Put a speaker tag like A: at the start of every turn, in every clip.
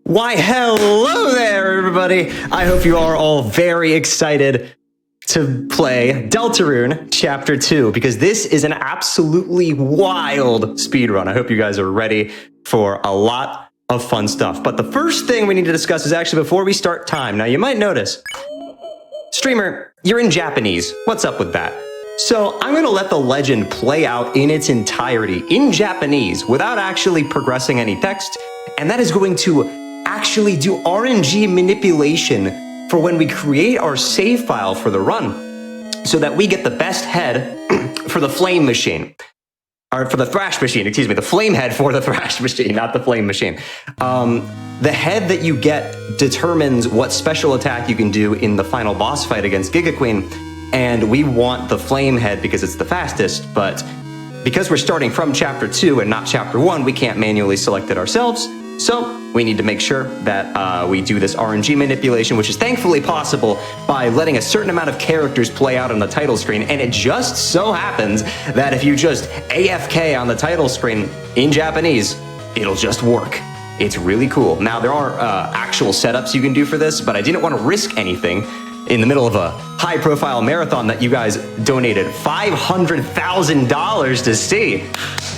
A: Why, hello there, everybody. I hope you are all very excited to play Deltarune Chapter 2, because this is an absolutely wild speedrun. I hope you guys are ready for a lot of fun stuff. But the first thing we need to discuss is actually before we start time. Now, you might notice, streamer, you're in Japanese. What's up with that? So I'm going to let the legend play out in its entirety in Japanese without actually progressing any text. And that is going to actually do RNG manipulation for when we create our save file for the run, so that we get the best head for the flame machine. Or for the thrash machine, excuse me, the flame head for the thrash machine, not the flame machine. The head that you get determines what special attack you can do in the final boss fight against Giga Queen, and we want the flame head because it's the fastest, but because we're starting from Chapter 2 and not Chapter 1, we can't manually select it ourselves. So we need to make sure that we do this RNG manipulation, which is thankfully possible by letting a certain amount of characters play out on the title screen. And it just so happens that if you just AFK on the title screen in Japanese, it'll just work. It's really cool. Now, there are actual setups you can do for this, but I didn't want to risk anything in the middle of a high-profile marathon that you guys donated $500,000 to see.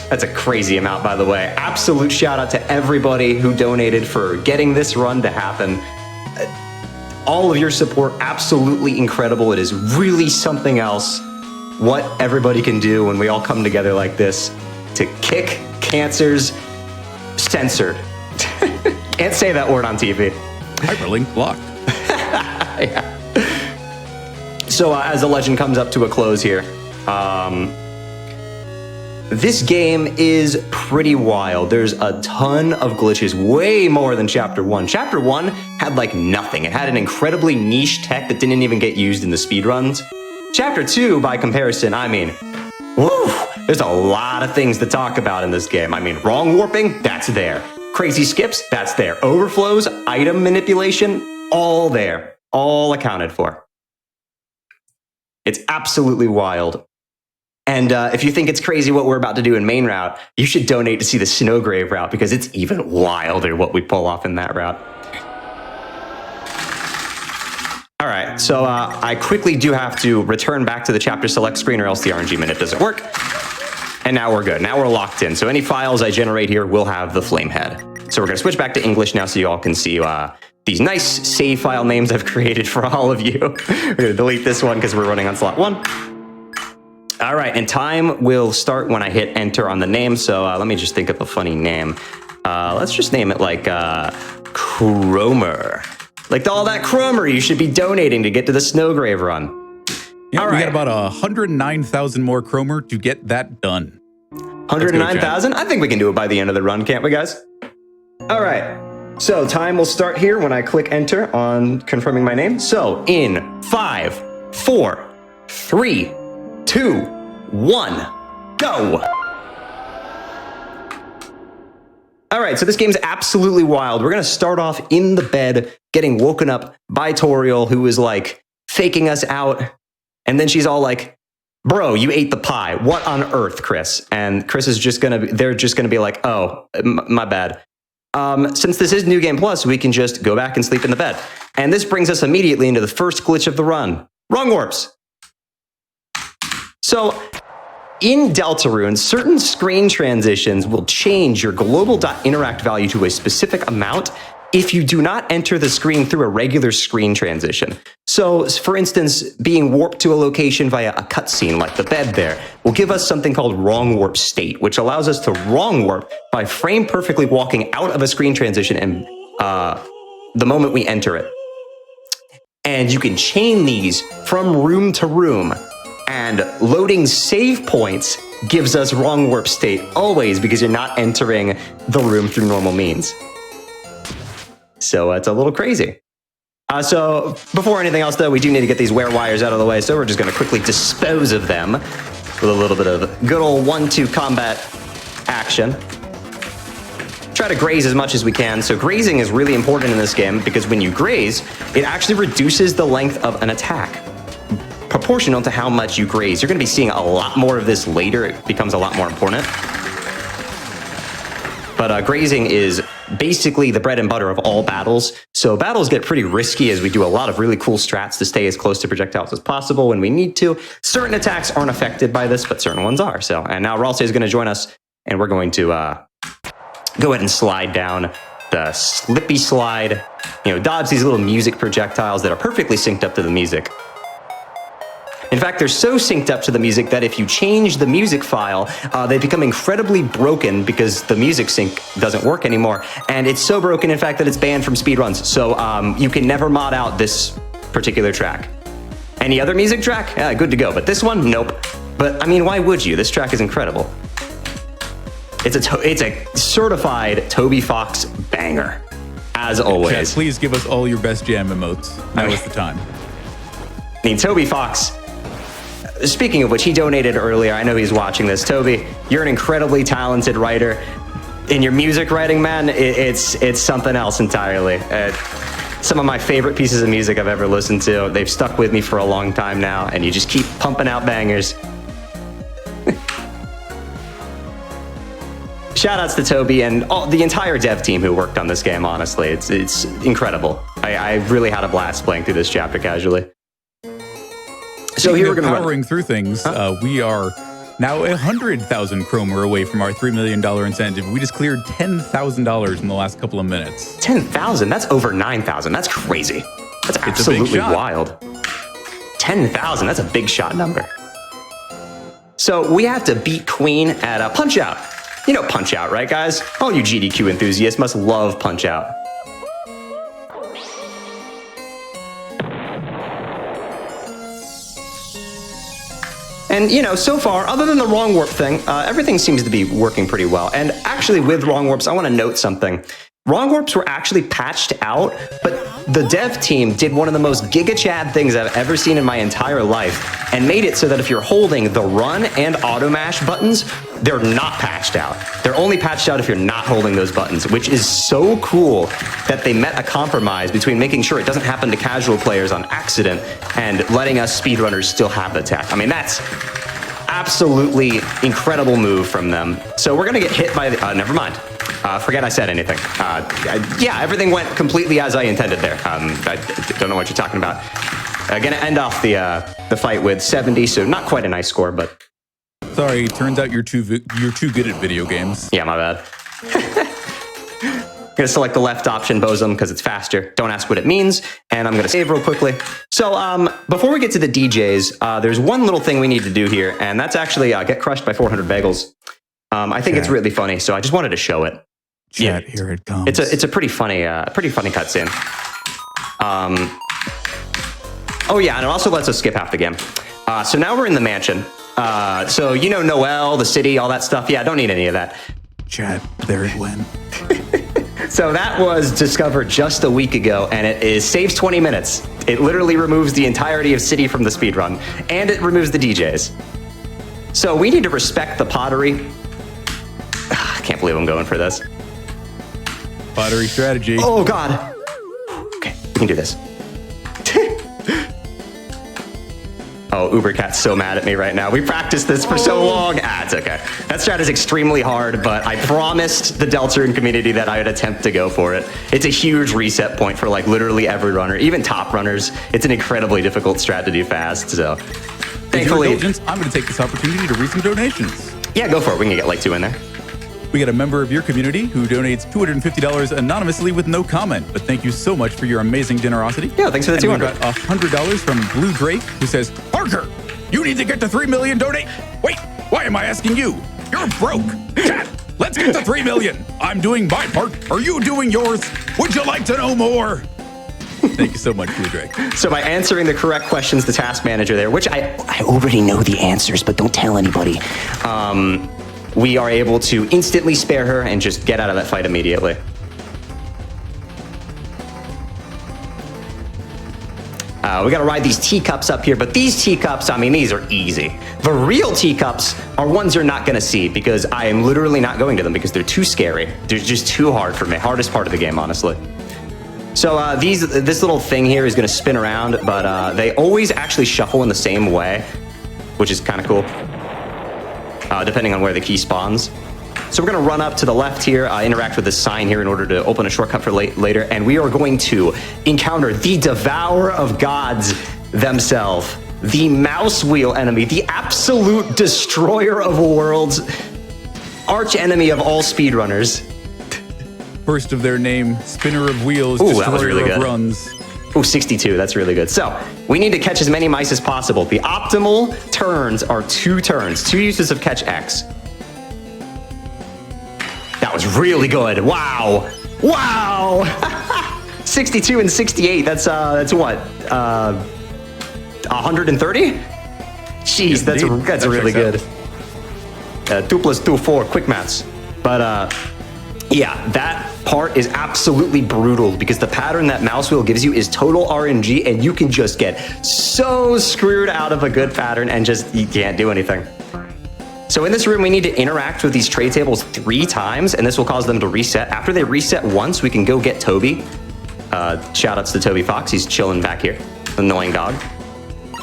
A: That's a crazy amount, by the way. Absolute shout out to everybody who donated for getting this run to happen. All of your support, absolutely incredible. It is really something else what everybody can do when we all come together like this to kick cancer's censored. Can't say that word on TV.
B: Hyperlink blocked.
A: Yeah. So as the legend comes up to a close here, this game is pretty wild. There's a ton of glitches, way more than Chapter 1. Chapter 1 had like nothing. It had an incredibly niche tech that didn't even get used in the speedruns. Chapter 2, by comparison, I mean, woo, there's a lot of things to talk about in this game. I mean, wrong warping, that's there. Crazy skips, that's there. Overflows, item manipulation, all there. All accounted for. It's absolutely wild. And if you think it's crazy what we're about to do in Main Route, you should donate to see the Snowgrave route, because it's even wilder what we pull off in that route. All right, so I quickly do have to return back to the chapter select screen, or else the RNG minute doesn't work. And now we're good. Now we're locked in. So any files I generate here will have the flame head. So we're going to switch back to English now so you all can see these nice save file names I've created for all of you. We're going to delete this one because we're running on slot 1. All right, and time will start when I hit enter on the name. So let me just think of a funny name. Let's just name it like Cromer. Like all that Cromer you should be donating to get to the Snowgrave run.
B: Yeah,
A: all
B: we
A: right.
B: got about 109,000 more Cromer to get that done.
A: 109,000? I think we can do it by the end of the run, can't we, guys? All right. So time will start here when I click enter on confirming my name. So in 5, 4, 3, 2, 1, go. All right, so this game's absolutely wild. We're gonna start off in the bed, getting woken up by Toriel, who is like faking us out. And then she's all like, bro, you ate the pie. What on earth, Chris? And Chris is just they're just gonna be like, oh, my bad. Since this is New Game Plus, we can just go back and sleep in the bed. And this brings us immediately into the first glitch of the run. Wrong warps. So in Deltarune, certain screen transitions will change your global.interact value to a specific amount if you do not enter the screen through a regular screen transition. So, for instance, being warped to a location via a cutscene like the bed there will give us something called wrong warp state, which allows us to wrong warp by frame perfectly walking out of a screen transition and the moment we enter it. And you can chain these from room to room. And loading save points gives us wrong warp state always, because you're not entering the room through normal means. So it's a little crazy. So before anything else, though, we do need to get these wear wires out of the way. So we're just going to quickly dispose of them with a little bit of good old 1-2 combat action. Try to graze as much as we can. So grazing is really important in this game, because when you graze, it actually reduces the length of an attack, proportional to how much you graze. You're going to be seeing a lot more of this later. It becomes a lot more important. But grazing is basically the bread and butter of all battles. So battles get pretty risky as we do a lot of really cool strats to stay as close to projectiles as possible when we need to. Certain attacks aren't affected by this, but certain ones are. So, and now Ralsei is going to join us, and we're going to go ahead and slide down the slippy slide. You know, dodge these little music projectiles that are perfectly synced up to the music. In fact, they're so synced up to the music that if you change the music file, they become incredibly broken because the music sync doesn't work anymore. And it's so broken, in fact, that it's banned from speedruns. So you can never mod out this particular track. Any other music track? Yeah, good to go. But this one, nope. But I mean, why would you? This track is incredible. It's a certified Toby Fox banger, as always.
B: Chat, please give us all your best jam emotes. Now is the time.
A: I mean, Toby Fox. Speaking of which, he donated earlier. I know he's watching this. Toby, you're an incredibly talented writer. In your music writing, man, it's something else entirely. Some of my favorite pieces of music I've ever listened to. They've stuck with me for a long time now, and you just keep pumping out bangers. Shoutouts to Toby and the entire dev team who worked on this game, honestly. It's incredible. I really had a blast playing through this chapter casually. So here we're going to
B: powering through things. We are now 100,000 Chromer away from our $3 million incentive. We just cleared $10,000 in the last couple of minutes.
A: 10,000? That's over 9,000. That's crazy. That's absolutely wild. 10,000. That's a big shot number. So we have to beat Queen at a Punch Out. You know Punch Out, right, guys? All you GDQ enthusiasts must love Punch Out. And, you know, so far, other than the wrong warp thing, everything seems to be working pretty well. And actually, with wrong warps, I want to note something. Wrong warps were actually patched out, but the dev team did one of the most Giga Chad things I've ever seen in my entire life and made it so that if you're holding the run and auto mash buttons, they're not patched out. They're only patched out if you're not holding those buttons, which is so cool that they met a compromise between making sure it doesn't happen to casual players on accident and letting us speedrunners still have the tech. I mean, that's absolutely incredible move from them. So we're gonna get hit by the, never mind. Forget I said anything. Yeah, everything went completely as I intended there. I don't know what you're talking about. Gonna end off the fight with 70, so not quite a nice score, but...
B: Sorry, turns out you're too good at video games.
A: Yeah, my bad. Gonna select the left option, bosom, because it's faster. Don't ask what it means, and I'm gonna save real quickly. So, before we get to the DJs, there's one little thing we need to do here, and that's actually get crushed by 400 bagels. I think it's really funny, so I just wanted to show it.
B: Chat, here it comes.
A: It's a pretty funny cutscene. Oh yeah, and it also lets us skip half the game. So now we're in the mansion. So you know Noel, the city, all that stuff. Yeah, don't need any of that.
B: Chat, there it went.
A: So that was discovered just a week ago, and it saves 20 minutes. It literally removes the entirety of city from the speedrun, and it removes the DJs. So we need to respect the pottery. I can't believe I'm going for this.
B: Pottery strategy.
A: Oh, God. Okay, we can do this. Oh, Ubercat's so mad at me right now. We practiced this for so long. It's okay. That strat is extremely hard, but I promised the Deltarune community that I would attempt to go for it. It's a huge reset point for like literally every runner, even top runners. It's an incredibly difficult strat to do fast, so. Thankfully,
B: I'm going to take this opportunity to read some donations.
A: Yeah, go for it. We can get like 2 in there.
B: We got a member of your community who donates $250 anonymously with no comment, but thank you so much for your amazing generosity.
A: Yeah, thanks for the $200.
B: We got $100 from Blue Drake, who says, Parker, you need to get to 3 million donate. Wait, why am I asking you? You're broke. Chat, let's get to 3 million. I'm doing my part. Are you doing yours? Would you like to know more? Thank you so much, Blue Drake.
A: So by answering the correct questions, the task manager there, which I already know the answers, but don't tell anybody. We are able to instantly spare her and just get out of that fight immediately. We gotta ride these teacups up here, but these teacups, I mean, these are easy. The real teacups are ones you're not gonna see because I am literally not going to them because they're too scary. They're just too hard for me. Hardest part of the game, honestly. So this little thing here is gonna spin around, but they always actually shuffle in the same way, which is kind of cool. Depending on where the key spawns. So we're going to run up to the left here, interact with this sign here in order to open a shortcut for later, and we are going to encounter the Devourer of Gods themselves, the mouse wheel enemy, the absolute destroyer of worlds, arch enemy of all speedrunners.
B: First of their name, spinner of wheels,
A: Ooh,
B: destroyer
A: that was really good.
B: of runs.
A: Ooh, 62, that's really good. So, we need to catch as many mice as possible. The optimal turns are 2 turns, 2 uses of catch X. That was really good. Wow. Wow. 62 and 68, that's what? 130? Jeez, that's really good. 2 plus 2, 4, quick maths. But, yeah, that part is absolutely brutal because the pattern that mouse wheel gives you is total RNG, and you can just get so screwed out of a good pattern and just, you can't do anything. So in this room, we need to interact with these tray tables 3 times, and this will cause them to reset. After they reset once, we can go get Toby. Shout outs to Toby Fox, he's chilling back here, annoying dog.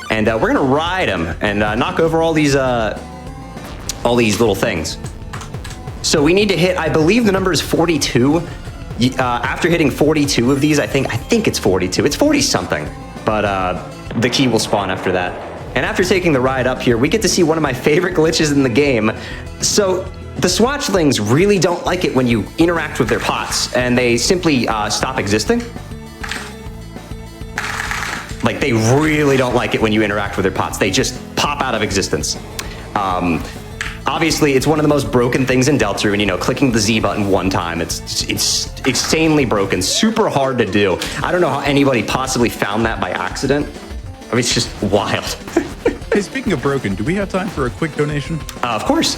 A: And we're gonna ride him and knock over all these little things. So we need to hit, I believe the number is 42. After hitting 42 of these, I think it's 42. It's 40 something, but the key will spawn after that. And after taking the ride up here, we get to see one of my favorite glitches in the game. So the Swatchlings really don't like it when you interact with their pots, and they simply stop existing. Like, they really don't like it when you interact with their pots. They just pop out of existence. Obviously, it's one of the most broken things in Deltarune. You know, clicking the Z button 1 time, it's insanely broken, super hard to do. I don't know how anybody possibly found that by accident. I mean, it's just wild.
B: Hey, speaking of broken, do we have time for a quick donation?
A: Of course.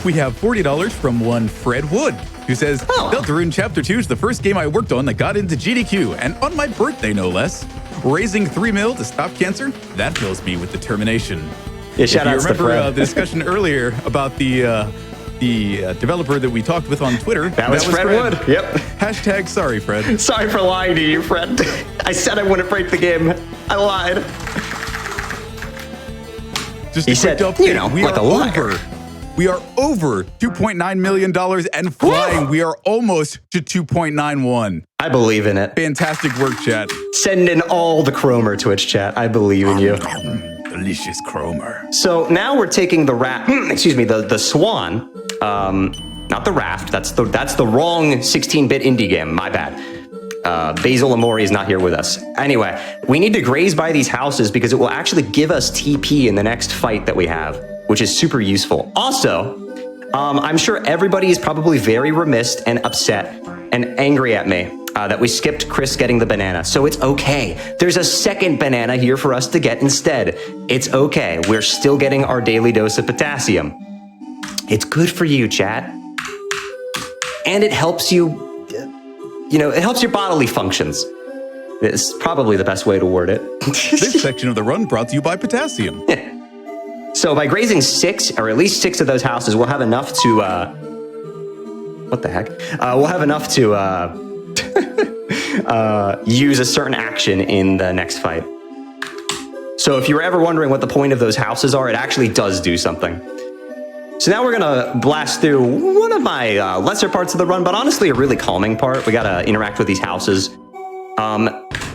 B: We have $40 from one Fred Wood, who says, Deltarune Chapter 2 is the first game I worked on that got into GDQ, and on my birthday, no less. Raising 3 mil to stop cancer, that fills me with determination.
A: Yeah, shout out to Fred.
B: Remember the discussion earlier about the developer that we talked with on Twitter?
A: That was Fred Wood. Yep.
B: Hashtag sorry, Fred.
A: Sorry for lying to you, Fred. I said I wouldn't break the game. I lied.
B: Just
A: he said,
B: update.
A: You know, like a liar.
B: We are over $2.9 million and flying. We are almost to 2.91.
A: I believe in it.
B: Fantastic work, chat.
A: Send in all the Cromer Twitch chat. I believe in you.
B: Delicious Cromer.
A: So now we're taking the the Swan. Not the Raft. That's the wrong 16-bit indie game. My bad. Basil Amori is not here with us. Anyway, we need to graze by these houses because it will actually give us TP in the next fight that we have, which is super useful. Also, I'm sure everybody is probably very remiss and upset and angry at me that we skipped Chris getting the banana. So it's okay. There's a second banana here for us to get instead. It's okay. We're still getting our daily dose of potassium. It's good for you, chat. And it helps you, it helps your bodily functions. It's probably the best way to word it.
B: This section of the run brought to you by potassium.
A: So by grazing 6, or at least 6 of those houses, we'll have enough to, what the heck? We'll have enough to use a certain action in the next fight. So if you were ever wondering what the point of those houses are, it actually does do something. So now we're gonna blast through one of my lesser parts of the run, but honestly a really calming part. We gotta interact with these houses.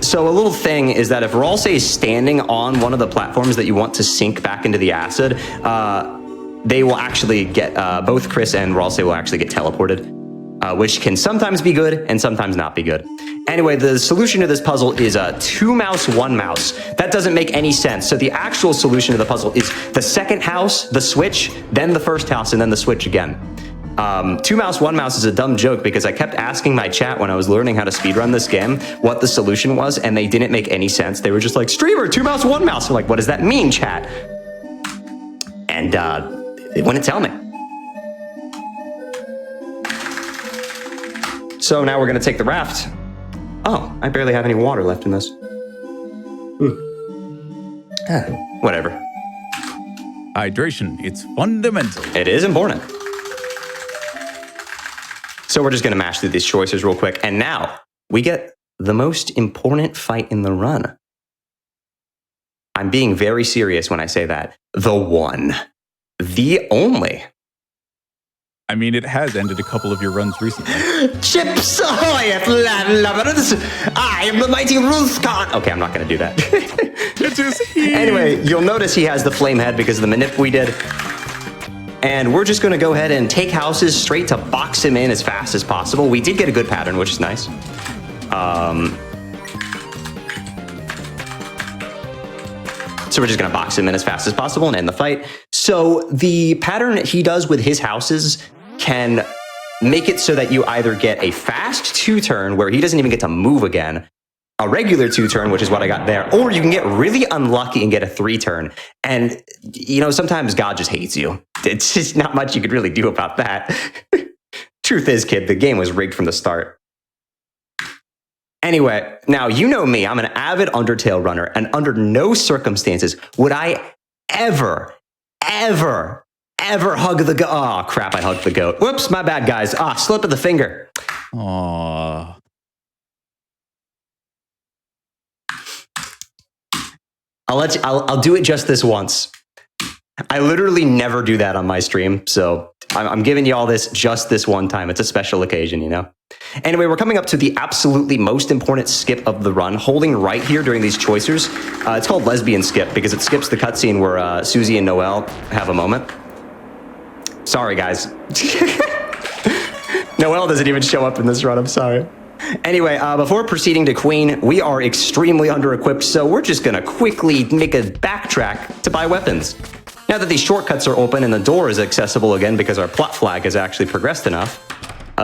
A: So a little thing is that if Ralse is standing on one of the platforms that you want to sink back into the acid, they will actually get, both Chris and Ralse will actually get teleported, which can sometimes be good and sometimes not be good. Anyway, the solution to this puzzle is 2 mouse, 1 mouse. That doesn't make any sense. So the actual solution to the puzzle is the second house, the switch, then the first house, and then the switch again. 2 mouse, 1 mouse is a dumb joke because I kept asking my chat when I was learning how to speedrun this game what the solution was, and they didn't make any sense. They were just like, streamer, 2 mouse, 1 mouse. I'm like, what does that mean, chat? And they wouldn't tell me. So now we're gonna take the raft. Oh, I barely have any water left in this. Whatever.
B: Hydration, it's fundamental.
A: It is important. So we're just gonna mash through these choices real quick. And now we get the most important fight in the run. I'm being very serious when I say that. The one, the only
B: I mean, it has ended a couple of your runs recently.
A: Chips ahoy at land lovers! I am the mighty Ruthcon! Okay, I'm not gonna do that.
B: It is he.
A: Anyway, you'll notice he has the flame head because of the manip we did. And we're just gonna go ahead and take houses straight to box him in as fast as possible. We did get a good pattern, which is nice. So we're just gonna box him in as fast as possible and end the fight. So the pattern he does with his houses can make it so that you either get a fast 2-turn where he doesn't even get to move again, a regular 2-turn, which is what I got there, or you can get really unlucky and get a 3-turn. And, you know, sometimes God just hates you. It's just not much you could really do about that. Truth is, kid, the game was rigged from the start. Anyway, now you know me, I'm an avid Undertale runner, and under no circumstances would I ever hug the goat. Oh, crap, I hugged the goat. Whoops, my bad, guys. Slip of the finger.
B: Aww.
A: I'll do it just this once. I literally never do that on my stream, so I'm giving you all this just this one time. It's a special occasion, you know? Anyway, we're coming up to the absolutely most important skip of the run, holding right here during these choicers. It's called Lesbian Skip because it skips the cutscene where Susie and Noelle have a moment. Sorry, guys. Noelle doesn't even show up in this run, I'm sorry. Anyway, before proceeding to Queen, we are extremely under-equipped, so we're just gonna quickly make a backtrack to buy weapons. Now that these shortcuts are open and the door is accessible again because our plot flag has actually progressed enough,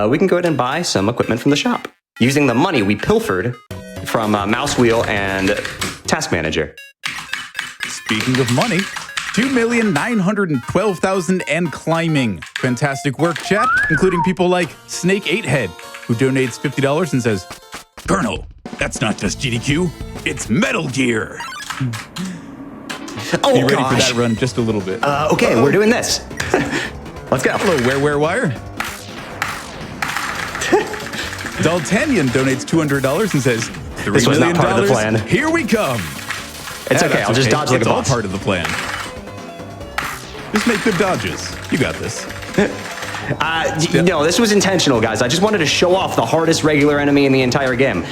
A: we can go ahead and buy some equipment from the shop using the money we pilfered from Mouse Wheel and Task Manager.
B: Speaking of money, 2,912,000 and climbing. Fantastic work, chat, including people like Snake 8head, who donates $50 and says, Colonel, that's not just GDQ, it's Metal Gear.
A: Oh,
B: Be ready for that run just a little bit.
A: Okay, we're doing this. Let's go.
B: Hello, wire? Daltanian donates $200 and says,
A: This was not part of the plan.
B: Here we come.
A: It's okay, I'll just dodge like a boss.
B: It's all part of the plan. Just make good dodges. You got this.
A: No, this was intentional, guys. I just wanted to show off the hardest regular enemy in the entire game.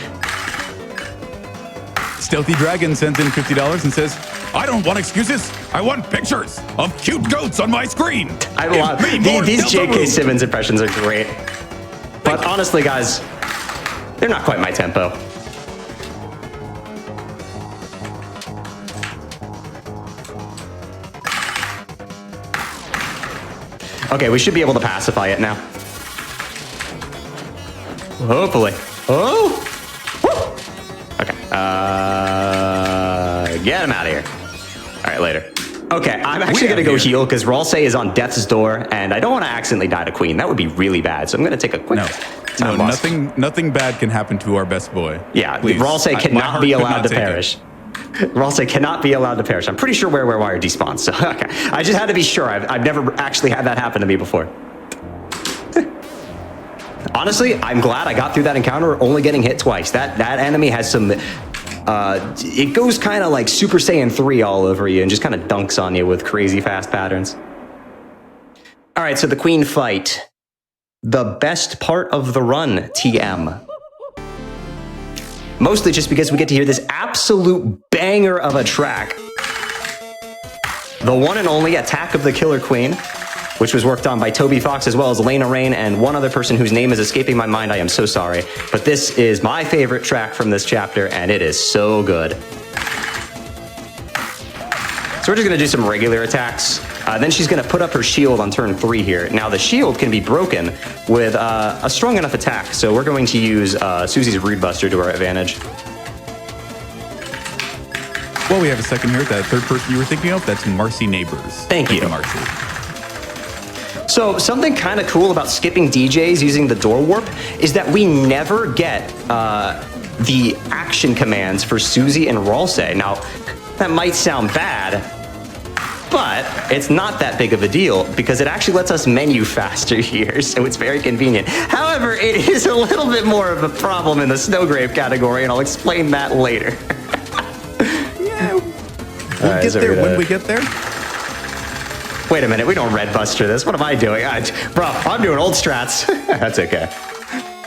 B: Stealthy Dragon sends in $50 and says, I don't want excuses. I want pictures of cute goats on my screen.
A: I love these J.K. Simmons impressions are great. But honestly, guys, they're not quite my tempo. Okay, we should be able to pacify it now. Hopefully. Oh! Woo! Okay. Get him out of here. All right, later. Okay, I'm actually going to go heal because Ralsei is on death's door, and I don't want to accidentally die to Queen. That would be really bad, so I'm going to take a quick time loss.
B: Nothing bad can happen to our best boy.
A: Yeah, Ralsei cannot be allowed to perish. Ralsei cannot be allowed to perish. I'm pretty sure where wire despawns, so okay. I just had to be sure. I've never actually had that happen to me before. Honestly, I'm glad I got through that encounter only getting hit twice. That enemy has some... it goes kind of like Super Saiyan 3 all over you and just kind of dunks on you with crazy fast patterns. All right, so the Queen fight. The best part of the run, TM. Mostly just because we get to hear this absolute banger of a track. The one and only Attack of the Killer Queen, which was worked on by Toby Fox as well as Elena Rain and one other person whose name is escaping my mind. I am so sorry. But this is my favorite track from this chapter, and it is so good. So we're just going to do some regular attacks. Then she's going to put up her shield on turn 3 here. Now, the shield can be broken with a strong enough attack, so we're going to use Susie's Rude Buster to our advantage.
B: Well, we have a second here. That third person you were thinking of, that's Marcy Neighbors.
A: Thank you.
B: Marcy.
A: So something kind of cool about skipping DJs using the door warp is that we never get the action commands for Susie and Ralsei. Now, that might sound bad, but it's not that big of a deal because it actually lets us menu faster here, so it's very convenient. However, it is a little bit more of a problem in the Snowgrave category, and I'll explain that later.
B: Yeah, we'll get there when we get there.
A: Wait a minute, we don't red buster this. What am I doing? Bro, I'm doing old strats. That's okay.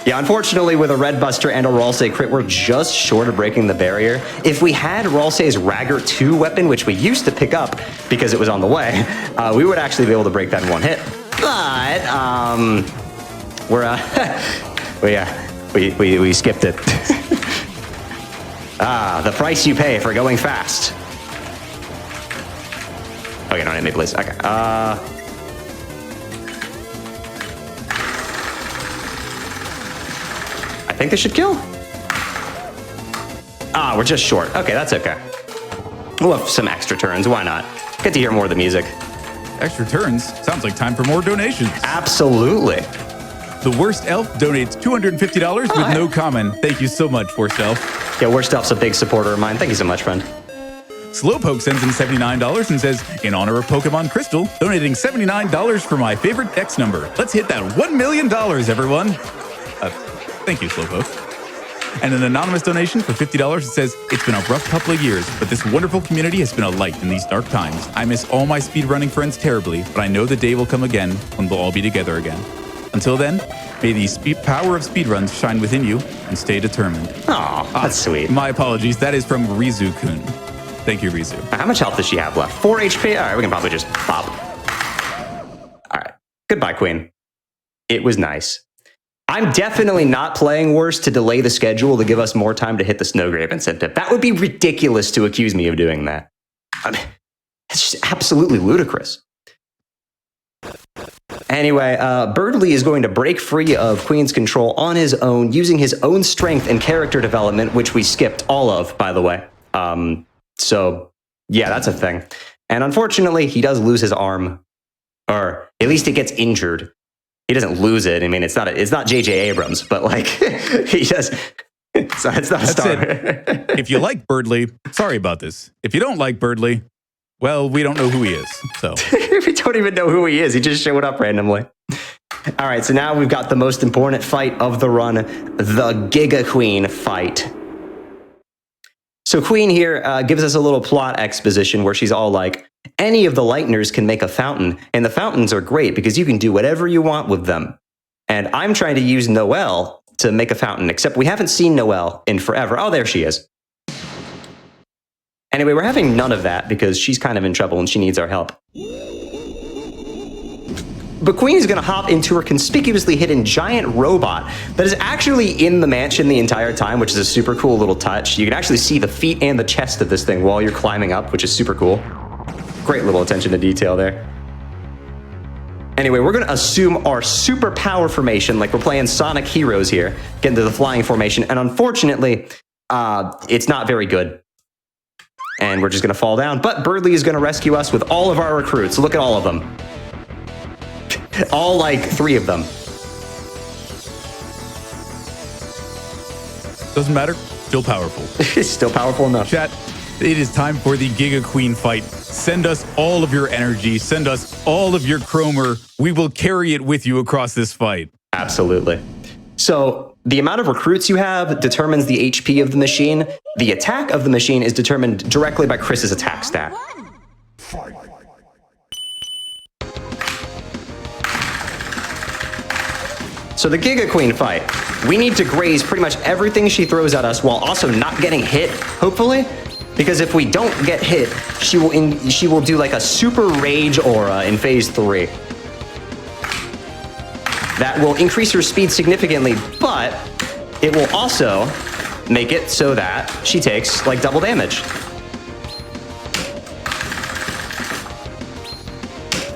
A: Yeah, unfortunately, with a red buster and a Ralsei crit, we're just short of breaking the barrier. If we had Ralsei's Ragger 2 weapon, which we used to pick up because it was on the way, we would actually be able to break that in one hit. But we skipped it. The price you pay for going fast. Okay, no, I didn't make place. Okay. I think this should kill. We're just short. Okay, that's okay. We'll have some extra turns. Why not? Get to hear more of the music.
B: Extra turns? Sounds like time for more donations.
A: Absolutely.
B: The Worst Elf donates $250 with no comment. Thank you so much, Worst Elf.
A: Yeah, Worst Elf's a big supporter of mine. Thank you so much, friend.
B: Slowpoke sends in $79 and says, in honor of Pokemon Crystal, donating $79 for my favorite X number. Let's hit that $1 million, everyone. Thank you, Slowpoke. And an anonymous donation for $50 that says, it's been a rough couple of years, but this wonderful community has been a light in these dark times. I miss all my speedrunning friends terribly, but I know the day will come again when we'll all be together again. Until then, may the power of speedruns shine within you and stay determined.
A: Oh, that's sweet.
B: My apologies. That is from Rizu-kun. Thank you, Rizu.
A: How much health does she have left? 4 HP? All right, we can probably just pop. All right. Goodbye, Queen. It was nice. I'm definitely not playing worse to delay the schedule to give us more time to hit the Snowgrave incentive. That would be ridiculous to accuse me of doing that. I mean, it's just absolutely ludicrous. Anyway, Birdly is going to break free of Queen's control on his own, using his own strength and character development, which we skipped all of, by the way. So, yeah, that's a thing. And unfortunately, he does lose his arm. Or at least it gets injured. He doesn't lose it. I mean, it's not J.J. Abrams, but like he does. It's not a star.
B: If you like Birdly, sorry about this. If you don't like Birdly, well, we don't know who he is. So
A: we don't even know who he is. He just showed up randomly. All right, so now we've got the most important fight of the run, the Giga Queen fight. So Queen here gives us a little plot exposition where she's all like, any of the Lighteners can make a fountain, and the fountains are great because you can do whatever you want with them. And I'm trying to use Noelle to make a fountain, except we haven't seen Noelle in forever. Oh, there she is. Anyway, we're having none of that because she's kind of in trouble and she needs our help. But Queen is going to hop into her conspicuously hidden giant robot that is actually in the mansion the entire time, which is a super cool little touch. You can actually see the feet and the chest of this thing while you're climbing up, which is super cool. Great little attention to detail there. Anyway, we're going to assume our super power formation, like we're playing Sonic Heroes here, get into the flying formation, and unfortunately, it's not very good. And we're just going to fall down. But Birdly is going to rescue us with all of our recruits. Look at all of them. All like 3 of them.
B: Doesn't matter. Still powerful.
A: It's still powerful enough.
B: Chat, it is time for the Giga Queen fight. Send us all of your energy. Send us all of your chromer. We will carry it with you across this fight.
A: Absolutely. So the amount of recruits you have determines the HP of the machine. The attack of the machine is determined directly by Chris's attack stat. So the Giga Queen fight, we need to graze pretty much everything she throws at us while also not getting hit, hopefully. Because if we don't get hit, she will do like a super rage aura in phase 3. That will increase her speed significantly, but it will also make it so that she takes like double damage.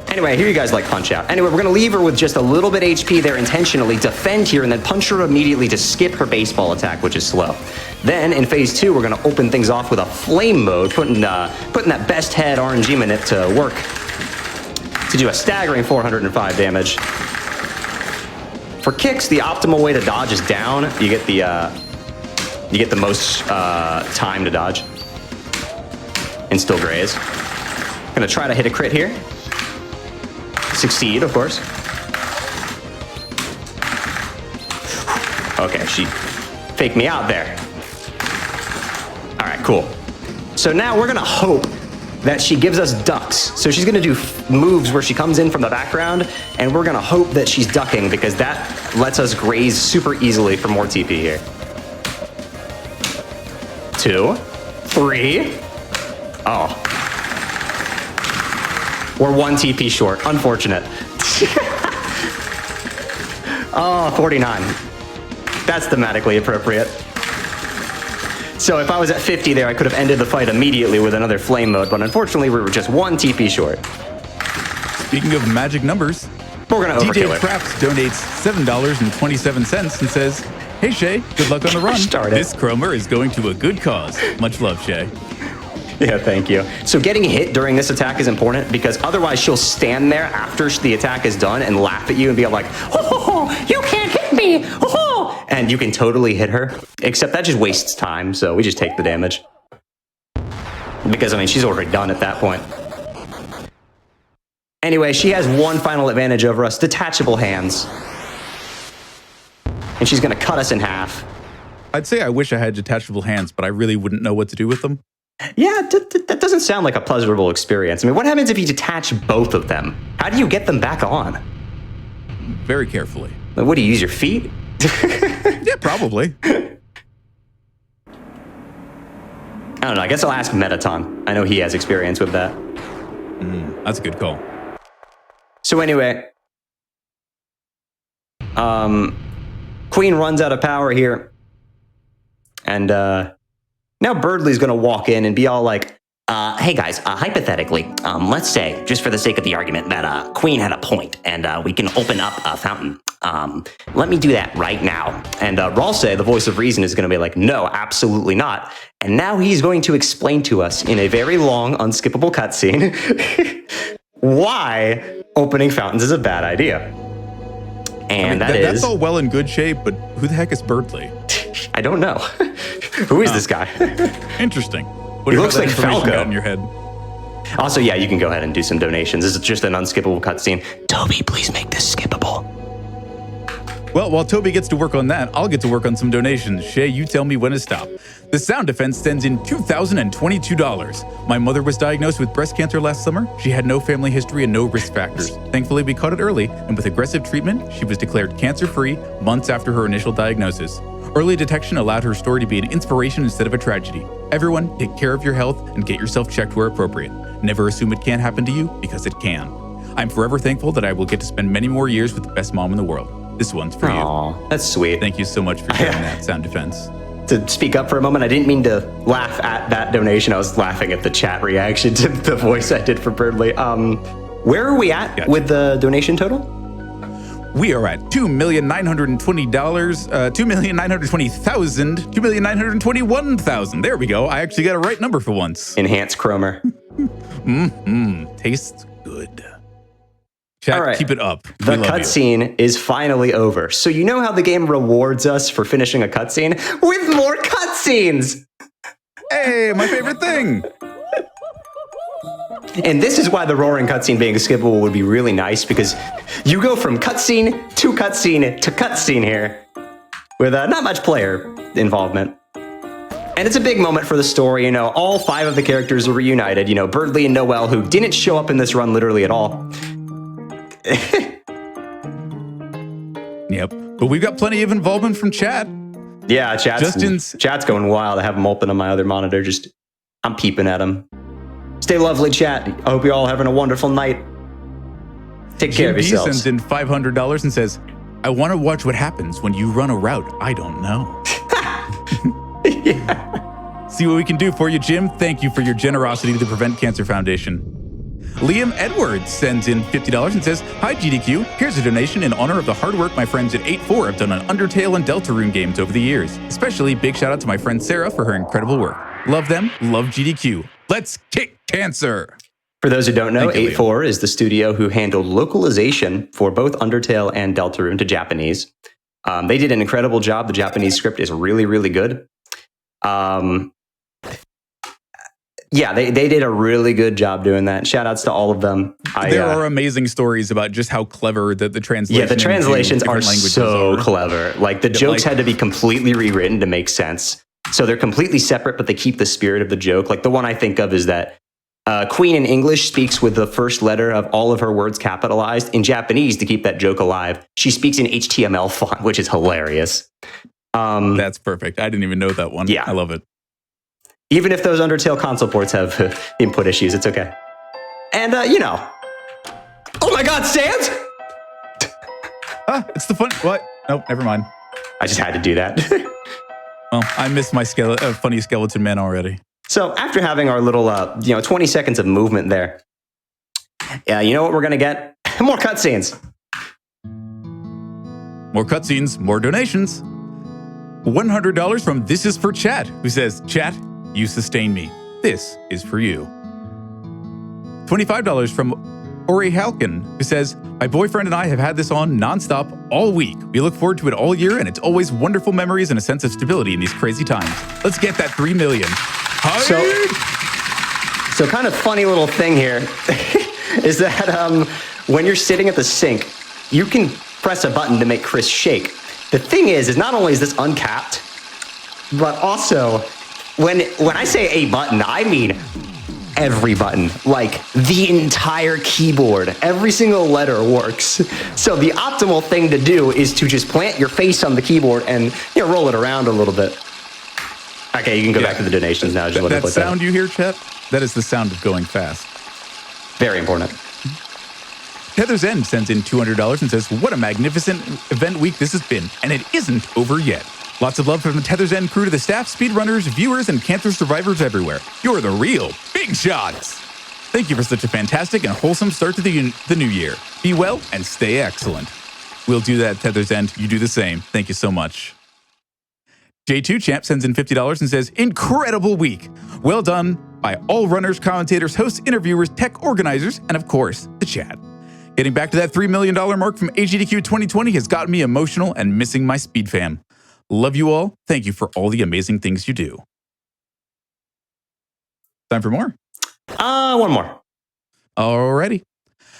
A: Anyway, here you guys like punch out. Anyway, we're going to leave her with just a little bit HP there intentionally, defend here, and then punch her immediately to skip her baseball attack, which is slow. Then in phase 2, we're going to open things off with a flame mode, putting that best head RNG minute to work to do a staggering 405 damage. For kicks, the optimal way to dodge is down. You get the most time to dodge and still graze. Going to try to hit a crit here. Succeed, of course. Okay, she faked me out there. All right, cool. So now we're gonna hope that she gives us ducks. So she's gonna do moves where she comes in from the background, and we're gonna hope that she's ducking because that lets us graze super easily for more TP here. 2, 3. Oh. We're 1 TP short. Unfortunate. Oh, 49. That's thematically appropriate. So if I was at 50 there, I could have ended the fight immediately with another flame mode, but unfortunately we were just 1 TP short.
B: Speaking of magic numbers,
A: we're gonna overkill
B: DJ
A: it.
B: Craps donates $7.27 and says, "Hey Shay, good luck on the run. This Chromer is going to a good cause. Much love, Shay."
A: Yeah, thank you. So getting hit during this attack is important because otherwise she'll stand there after the attack is done and laugh at you and be like, "Oh, you can't hit me! Oh!" And you can totally hit her, except that just wastes time, so we just take the damage. Because, I mean, she's already done at that point. Anyway, she has one final advantage over us, detachable hands. And she's gonna cut us in half.
B: I'd say I wish I had detachable hands, but I really wouldn't know what to do with them.
A: Yeah, that doesn't sound like a pleasurable experience. I mean, what happens if you detach both of them? How do you get them back on?
B: Very carefully.
A: What, do you use your feet?
B: Yeah, probably.
A: I don't know, I guess I'll ask Metaton. I know he has experience with that.
B: That's a good call.
A: So anyway, Queen runs out of power here. And now Birdley's gonna walk in and be all like,
C: hey guys, hypothetically, let's say, just for the sake of the argument, that Queen had a point and we can open up a fountain. Let me do that right now.
A: And Ralsei, the voice of reason, is gonna be like, no, absolutely not. And now he's going to explain to us in a very long, unskippable cutscene why opening fountains is a bad idea. And
B: that's all well and good, Shay, but who the heck is Birdley?
A: I don't know. Who is this guy?
B: Interesting. What
A: He looks like
B: information
A: Falco.
B: got in your head?
A: Also, yeah, you can go ahead and do some donations. This is just an unskippable cutscene.
C: Toby, please make this skippable.
B: Well, while Toby gets to work on that, I'll get to work on some donations. Shay, you tell me when to stop. The Sound Defense sends in $2,022. My mother was diagnosed with breast cancer last summer. She had no family history and no risk factors. Thankfully, we caught it early, and with aggressive treatment, she was declared cancer-free months after her initial diagnosis. Early detection allowed her story to be an inspiration instead of a tragedy. Everyone, take care of your health and get yourself checked where appropriate. Never assume it can't happen to you, because it can. I'm forever thankful that I will get to spend many more years with the best mom in the world. This one's for you.
A: Aw, that's sweet.
B: Thank you so much for sharing that, Sound Defense.
A: To speak up for a moment, I didn't mean to laugh at that donation. I was laughing at the chat reaction to the voice I did for Birdley. Where are we at with the donation total?
B: We are at $2,920,000, $2,920,000, $2,921,000. There we go. I actually got a right number for once.
A: Enhanced Chromer.
B: Tastes good. Chat,
A: all right.
B: Keep it up.
A: The cutscene is finally over. So you know how the game rewards us for finishing a cutscene? With more cutscenes!
B: Hey, my favorite thing.
A: And this is why the roaring cutscene being skippable would be really nice, because you go from cutscene to cutscene to cutscene here with not much player involvement. And it's a big moment for the story. You know, all 5 of the characters are reunited. You know, Birdley and Noelle, who didn't show up in this run literally at all.
B: Yep. But we've got plenty of involvement from chat.
A: Yeah, chat's going wild. I have them open on my other monitor. I'm peeping at them. Stay lovely, chat. I hope you're all having a wonderful night. Take care of yourselves.
B: Jim B sends in $500 and says, I want to watch what happens when you run a route I don't know.
A: Yeah.
B: See what we can do for you, Jim. Thank you for your generosity to the Prevent Cancer Foundation. Liam Edwards sends in $50 and says, Hi GDQ, here's a donation in honor of the hard work my friends at 8-4 have done on Undertale and Deltarune games over the years. Especially big shout out to my friend Sarah for her incredible work. Love them, love GDQ. Let's kick cancer.
A: For those who don't know, 8-4 is the studio who handled localization for both Undertale and Deltarune to Japanese. They did an incredible job. The Japanese script is really, really good. Yeah, they did a really good job doing that. Shout outs to all of them.
B: There are amazing stories about just how clever the translation.
A: Yeah, the translations are so clever. Like the jokes had to be completely rewritten to make sense. So they're completely separate, but they keep the spirit of the joke. Like the one I think of is that Queen in English speaks with the first letter of all of her words capitalized. In Japanese, to keep that joke alive, she speaks in HTML font, which is hilarious.
B: That's perfect. I didn't even know that one.
A: Yeah.
B: I love it.
A: Even if those Undertale console ports have input issues, it's okay. And, oh my God, Sans!
B: It's the fun. What? Nope, never mind.
A: I just had to do that.
B: Well, I missed my funny skeleton man already.
A: So after having our little, 20 seconds of movement there, you know what we're going to get? More cutscenes.
B: More cutscenes, more donations. $100 from This Is For Chat, who says, Chat, you sustain me. This is for you. $25 from Ori Halkin, who says, my boyfriend and I have had this on nonstop all week. We look forward to it all year, and it's always wonderful memories and a sense of stability in these crazy times. Let's get that 3 million.
A: So kind of funny little thing here is that when you're sitting at the sink, you can press a button to make Chris shake. The thing is not only is this uncapped, but also when I say a button, I mean every button, like the entire keyboard, every single letter works. So the optimal thing to do is to just plant your face on the keyboard and roll it around a little bit. Okay, you can go back to the donations now. Just
B: that sound you hear, Chet? That is the sound of going fast.
A: Very important.
B: Heather's End sends in $200 and says, what a magnificent event week this has been, and it isn't over yet. Lots of love from the Tether's End crew to the staff, speedrunners, viewers, and cancer survivors everywhere. You're the real big shots. Thank you for such a fantastic and wholesome start to the new year. Be well and stay excellent. We'll do that, Tether's End. You do the same. Thank you so much. J2 Champ sends in $50 and says, incredible week. Well done by all runners, commentators, hosts, interviewers, tech organizers, and of course, the chat. Getting back to that $3 million mark from AGDQ 2020 has gotten me emotional and missing my speed fam. Love you all. Thank you for all the amazing things you do. Time for more?
A: One more.
B: Alrighty.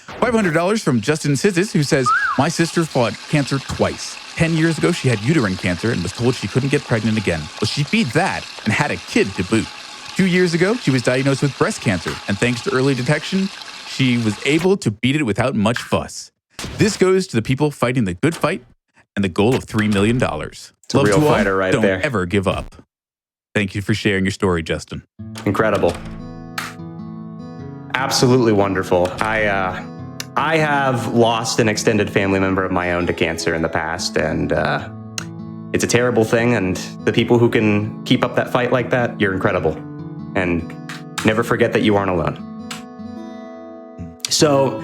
B: $500 from Justin Sizzes, who says, my sister fought cancer twice. 10 years ago, she had uterine cancer and was told she couldn't get pregnant again. Well, she beat that and had a kid to boot. 2 years ago, she was diagnosed with breast cancer, and thanks to early detection, she was able to beat it without much fuss. This goes to the people fighting the good fight and the goal of $3 million.
A: It's a real fighter right there.
B: Don't ever give up. Thank you for sharing your story, Justin.
A: Incredible. Absolutely wonderful. I have lost an extended family member of my own to cancer in the past, and it's a terrible thing, and the people who can keep up that fight like that, you're incredible. And never forget that you aren't alone. So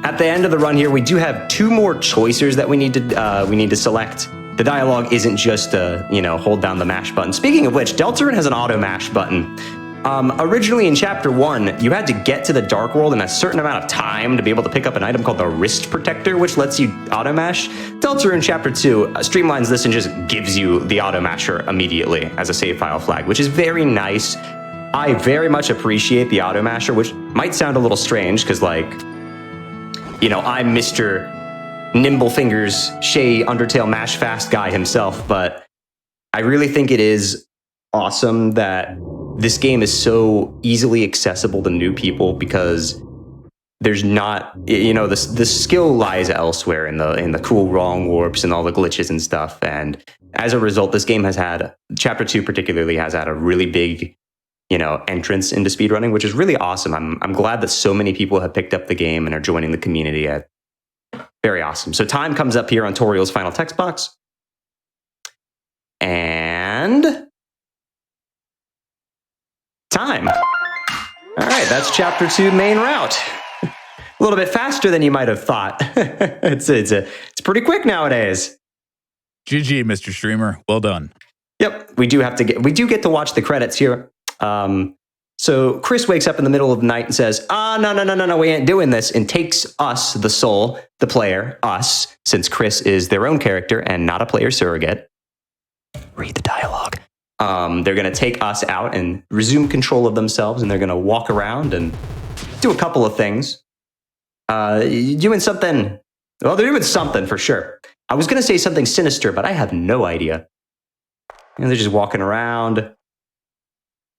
A: at the end of the run here, we do have 2 more choices that we need to select. The dialogue isn't just hold down the mash button. Speaking of which, Deltarune has an auto mash button. Originally in Chapter 1, you had to get to the Dark World in a certain amount of time to be able to pick up an item called the Wrist Protector, which lets you auto mash. Deltarune Chapter 2 streamlines this and just gives you the auto masher immediately as a save file flag, which is very nice. I very much appreciate the auto masher, which might sound a little strange because, I'm Mr. Nimble Fingers, Shay Undertale Mash Fast guy himself, but I really think it is awesome that this game is so easily accessible to new people because there's not, the skill lies elsewhere in the cool wrong warps and all the glitches and stuff. And as a result, this game has had, Chapter 2 particularly has had a really big, entrance into speedrunning, which is really awesome. I'm glad that so many people have picked up the game and are joining the community. Very awesome. So time comes up here on Toriel's final text box. And time. All right, that's Chapter 2 Main Route. A little bit faster than you might have thought. It's pretty quick nowadays.
B: GG, Mr. Streamer. Well done.
A: Yep, we do get to watch the credits here. So Chris wakes up in the middle of the night and says, no, we ain't doing this, and takes us, the soul, the player, us, since Chris is their own character and not a player surrogate. Read the dialogue. They're going to take us out and resume control of themselves, and they're going to walk around and do a couple of things. Doing something, well, they're doing something for sure. I was going to say something sinister, but I have no idea. And they're just walking around.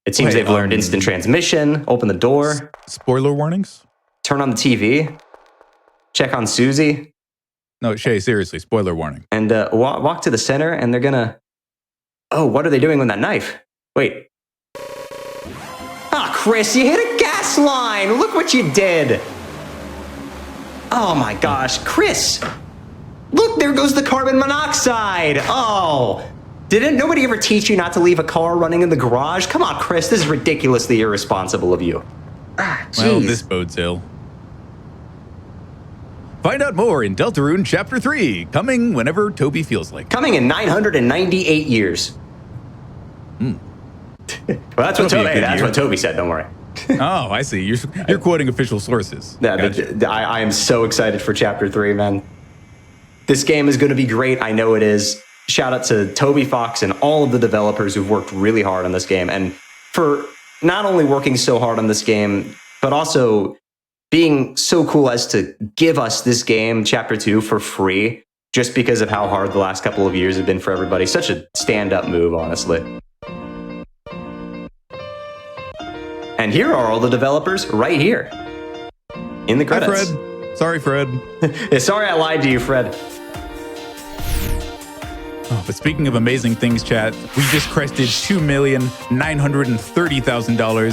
A: It seems they've learned instant transmission, open the door,
B: Spoiler warnings?
A: turn on the TV, check on Susie,
B: No, Shay, seriously, spoiler warning.
A: and walk to the center, and they're gonna... Oh, what are they doing with that knife? Wait. Ah, Chris, you hit a gas line! Look what you did! Oh my gosh, Chris! Look, there goes the carbon monoxide! Oh! Didn't nobody ever teach you not to leave a car running in the garage? Come on, Chris, this is ridiculously irresponsible of you. Ah, jeez.
B: Well, this bodes ill. Find out more in Deltarune Chapter 3, coming whenever Toby feels like.
A: Coming in 998 years. Well, that's what
B: That'll be a good year.
A: What Toby said, don't worry.
B: Oh, I see. You're quoting official sources.
A: Yeah,
B: Gotcha.
A: I am so excited for Chapter 3, man. This game is going to be great. I know it is. Shout out to Toby Fox and all of the developers who've worked really hard on this game. And for not only working so hard on this game, but also being so cool as to give us this game, Chapter 2, for free, just because of how hard the last couple of years have been for everybody. Such a stand-up move, honestly. And here are all the developers right here in the
B: Hi,
A: credits.
B: Fred. Sorry, Fred.
A: Sorry I lied to you, Fred.
B: Oh, but speaking of amazing things, chat, we just crested $2,930,000